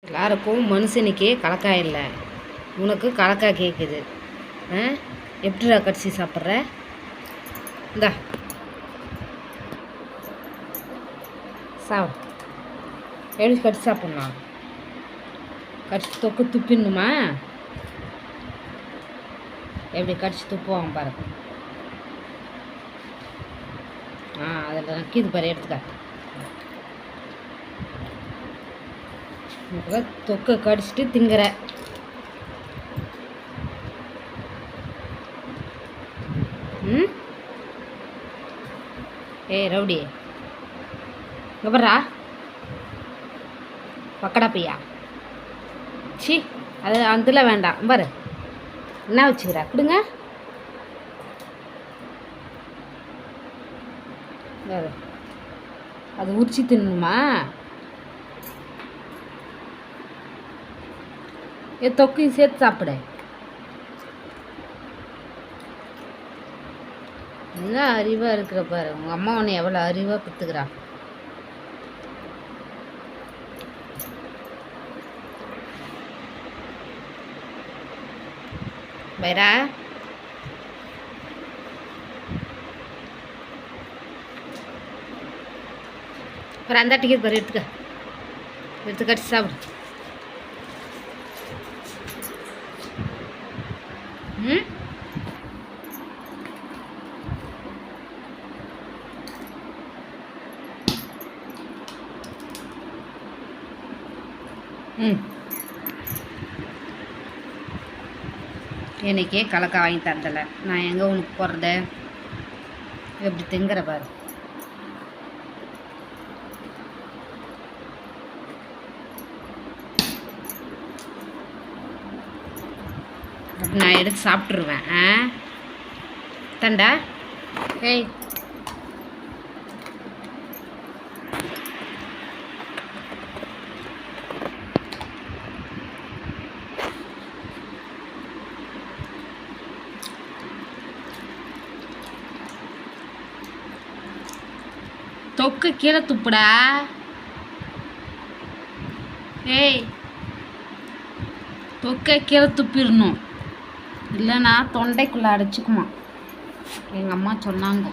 எல்லாருக்கும் மனுஷனுக்கே கலக்கா இல்லை, உனக்கு கலக்கா கேட்குது. எப்படிடா கடிச்சு சாப்பிட்ற? இந்தா எப்படி கடிச்சு சாப்பிட்ணும்? கடிச்சு தொக்கு துப்பிடணுமா? எப்படி கடிச்சு துப்புவாங்க பாரு. அதில் நக்கிது பாரு, எடுத்துக்க. தொக்கை கடிச்சிட்டு திங்குற. ஏய் ரவுடி, இங்கே பர்றா பக்கடா பையா. சி, அது அதில் வேண்டாம் பாரு. என்ன வச்சுக்கிறா? கொடுங்க பாரு. அது உரிச்சி தின்னுமா? தொக்கையும் சேர்த்து சாப்பிடு. என்ன அறிவாக இருக்கிற பாரு. உங்கள் அம்மா உன்னை எவ்வளோ அறிவாக பெற்றுக்கிறா. வேறா அப்புறம் அந்த டிக்கெட் பாரு, எடுத்து கடிச்சு சாப்பிடு. எனக்கே கலக்கா வாங்கி தந்தலை, நான் எங்கே உனக்கு போடுறது? எப்படி திங்குற பாரு. நான் எடுத்து சாப்பிட்ருவேன். தண்டா ஏய், தொக்கு கீழே துப்புடா. ஏய், தொக்கை கீழே துப்பிடணும், இல்லைன்னா தொண்டைக்குள்ளே அடைச்சிக்குமா. எங்கள் அம்மா சொன்னாங்க.